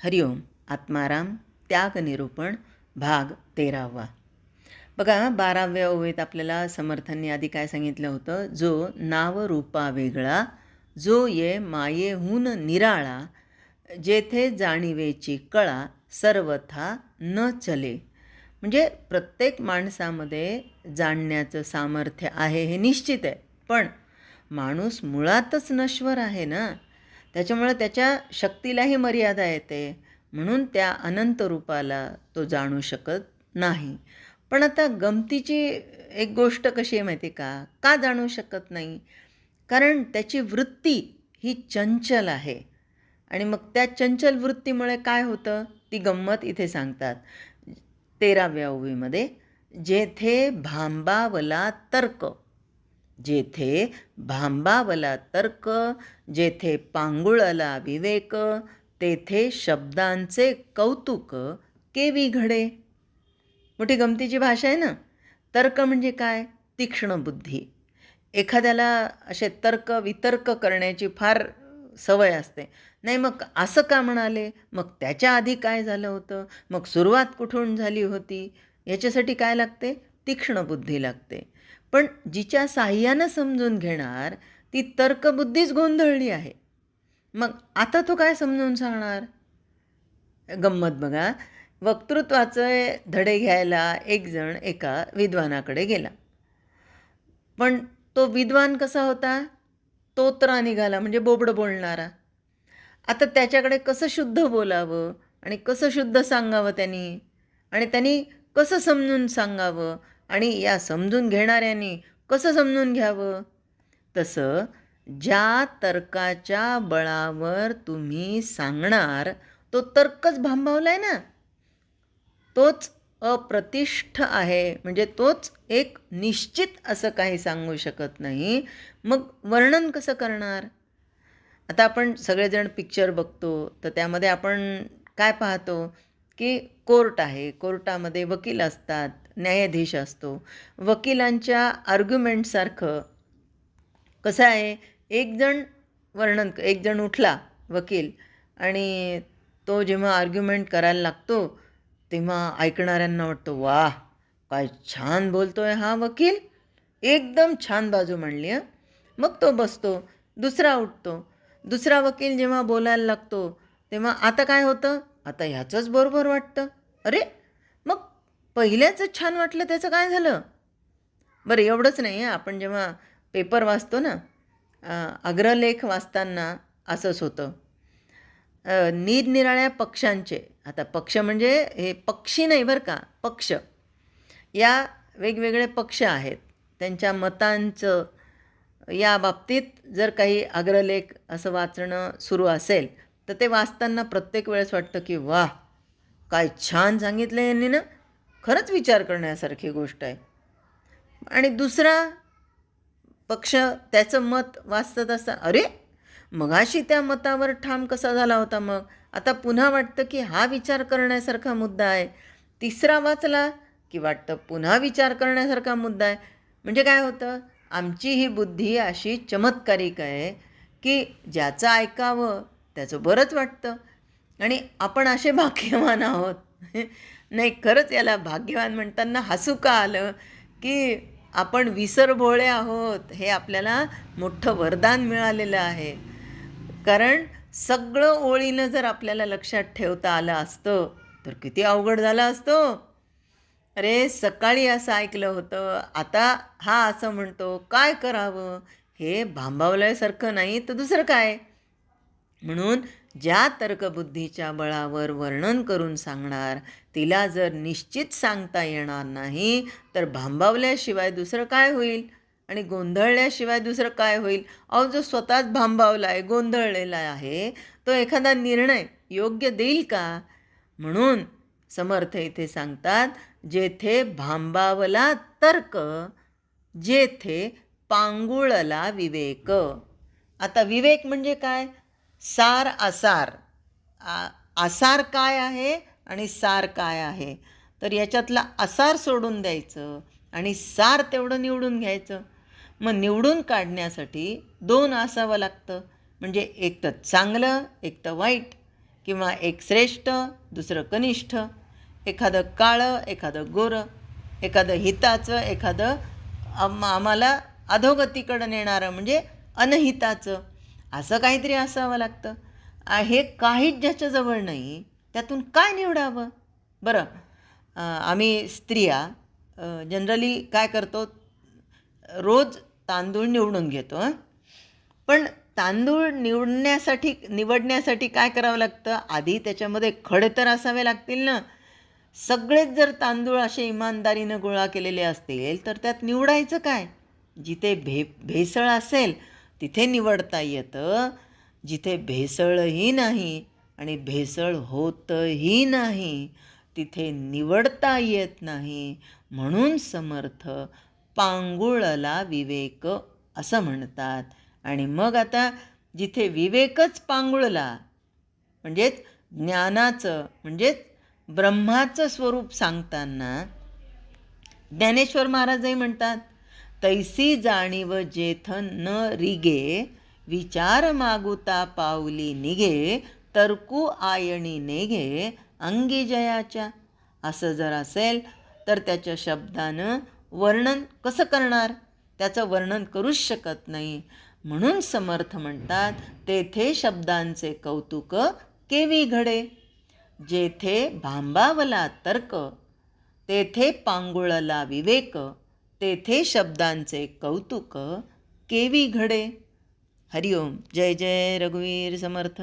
हरिओम. आत्माराम. त्याग निरूपण भाग 13. बघा, 12व्या ओवीत आपल्याला समर्थांनी आधी काय सांगितलं होतं, जो नावरूपा वेगळा, जो ये मायेहून निराळा, जेथे जाणीवेची कळा, सर्वथा न चले. म्हणजे प्रत्येक माणसामध्ये जाणण्याचं सामर्थ्य आहे हे निश्चित आहे, पण माणूस मुळातच नश्वर आहे ना, त्याच्यामुळे त्याच्या शक्तीलाही मर्यादा येते, म्हणून त्या अनंत रूपाला तो जाणू शकत नाही. पण आता गमतीची एक गोष्ट कशी आहे माहिती आहे का जाणू शकत नाही? कारण त्याची वृत्ती ही चंचल आहे, आणि मग त्या चंचल वृत्तीमुळे काय होतं ती गंमत इथे सांगतात 13व्या ओवीमध्ये. जेथे भांबावला तर्क, जेथे भांबावला तर्क, जेथे पांगुळला विवेक, तेथे शब्दांचे कौतुक केवी घडे. मोठी गमतीची भाषा आहे ना. तर्क म्हणजे काय? तीक्ष्ण बुद्धी. एखाद्याला असे तर्क वितर्क करण्याची फार सवय असते. नाही, मग असं का म्हणाले, मग त्याच्या आधी काय झालं होतं, मग सुरुवात कुठून झाली होती, याच्यासाठी काय लागते? तीक्ष्ण बुद्धी लागते. पण जिच्या साह्यानं समजून घेणार ती तर्कबुद्धीच गोंधळली आहे. मग आता तो काय समजून सांगणार? गंमत बघा. वक्तृत्वाचे धडे घ्यायला एक जण एका विद्वानाकडे गेला. पण तो विद्वान कसा होता? तोत्रा निघाला, म्हणजे बोबडं बोलणारा. आता त्याच्याकडे कसं शुद्ध बोलावं आणि कसं शुद्ध सांगावं त्यांनी, आणि त्यांनी कसं समजून सांगावं, आणि या समजून घेणाऱ्यांनी कसं समजून घ्यावं? तसं ज्या तर्काच्या बळावर तुम्ही सांगणार तो तर्कच भांबावला आहे ना, तोच अप्रतिष्ठ आहे, म्हणजे तोच एक निश्चित असं काही सांगू शकत नाही. मग वर्णन कसं करणार? आता आपण सगळेजण पिक्चर बघतो, तर त्यामध्ये आपण काय पाहतो की कोर्ट आहे, कोर्टामध्ये वकील असतात, न्यायाधीश असतो. वकिलांच्या आर्ग्युमेंटसारखं कसं आहे, एक जण उठला वकील, आणि तो जेव्हा आर्ग्युमेंट करायला लागतो तेव्हा ऐकणाऱ्यांना वाटतं, वाह काय छान बोलतोय हा वकील, एकदम छान बाजू मांडली हं. मग तो बसतो, दुसरा उठतो. दुसरा वकील जेव्हा बोलायला लागतो तेव्हा आता काय होतं, आता ह्याचंच बरोबर वाटतं. अरे, मग पहिल्याचं छान वाटलं त्याचं काय झालं? बरं, एवढंच नाही आहे, आपण जेव्हा पेपर वाचतो ना, अग्रलेख वाचताना असंच होतं. निरनिराळ्या पक्षांचे, आता पक्ष म्हणजे हे पक्षी नाही बरं का, पक्ष, या वेगवेगळे पक्ष आहेत, त्यांच्या मतांचं या बाबतीत जर काही अग्रलेख असं वाचणं सुरू असेल तर ते वाचताना प्रत्येक वेळेस वाटतं की वाह काय छान सांगितलं यांनी ना, खरंच विचार करण्यासारखी गोष्ट आहे. आणि दुसरा पक्ष त्याचं मत वाचत असता, अरे मगाशी त्या मतावर ठाम कसा झाला होता, मग आता पुन्हा वाटतं की हा विचार करण्यासारखा मुद्दा आहे. तिसरा वाचला की वाटतं पुन्हा विचार करण्यासारखा मुद्दा आहे. म्हणजे काय होतं, आमची ही बुद्धी अशी चमत्कारिक आहे की ज्याचं ऐकावं त्याचं बरंच वाटतं, आणि आपण असे भाग्यवान आहोत. नाही, खरंच याला भाग्यवान म्हणताना हसू का आलं की आपण विसरभोळे आहोत, हे आपल्याला मोठं वरदान मिळालेलं आहे. कारण सगळं ओळीनं जर आपल्याला लक्षात ठेवता आलं असतं तर किती अवघड झालं असतं. अरे, सकाळी असं ऐकलं होतं, आता हा असं म्हणतो, काय करावं? हे भांबावल्यासारखं नाही तर दुसरं काय? म्हणून ज्या तर्कबुद्धीच्या बळावर वर्णन करून सांगणार तिला जर निश्चित सांगता येणार नाही तर भांबावल्याशिवाय दुसरं काय होईल, आणि गोंधळल्याशिवाय दुसरं काय होईल? अहो, जो स्वतःच भांबावला आहे, गोंधळलेला आहे, तो एखादा निर्णय योग्य देईल का? म्हणून समर्थ इथे सांगतात, जेथे भांबावला तर्क, जेथे पांगुळला विवेक. आता विवेक म्हणजे काय? सार आसार. आसार काय आहे आणि सार काय आहे? तर याच्यातला आसार सोडून द्यायचं आणि सार तेवढं निवडून घ्यायचं. मग निवडून काढण्यासाठी दोन असावं लागतं, म्हणजे एक तर चांगलं, एक तर वाईट. किंवा एक श्रेष्ठ दुसरं कनिष्ठ, एखादं काळं एखादं गोरं, एखादं हिताचं एखादं आम्हाला अधोगतीकडं नेणारं म्हणजे अनहिताचं, असं काहीतरी असावं लागतं. हे काहीच ज्याच्याजवळ नाही त्यातून काय निवडावं बरं. आम्ही स्त्रिया जनरली काय करतो, रोज तांदूळ निवडून घेतो. पण तांदूळ निवडण्यासाठी काय करावं लागतं, आधी त्याच्यामध्ये खडे तर असावे लागतील ना. सगळेच जर तांदूळ असे इमानदारीनं गोळा केलेले असतील तर त्यात निवडायचं काय. जिथे भेसळ असेल तिथे निवडता येतं, जिथे भेसळही नाही आणि भेसळ होतही नाही तिथे निवडता येत नाही. म्हणून समर्थ पांगुळला विवेक असं म्हणतात. आणि मग आता जिथे विवेकच पांगुळला म्हणजेच ज्ञानाचं म्हणजेच ब्रह्माचं स्वरूप सांगताना ज्ञानेश्वर महाराजही म्हणतात, तैसी जाणीव जेथ न रिगे, विचार मागुता पावली निघे, तर्कू आयणी नेघे अंगी जयाच्या. असं जर असेल तर त्याच्या शब्दानं वर्णन कसं करणार, त्याचं वर्णन करूच शकत नाही. म्हणून समर्थ म्हणतात, तेथे शब्दांचे कौतुक केवी घडे. जेथे भांबावला तर्क तेथे पांगुळला विवेक, तेथे शब्दांचे कौतुक केवी घडे. हरिओम. जय जय रघुवीर समर्थ.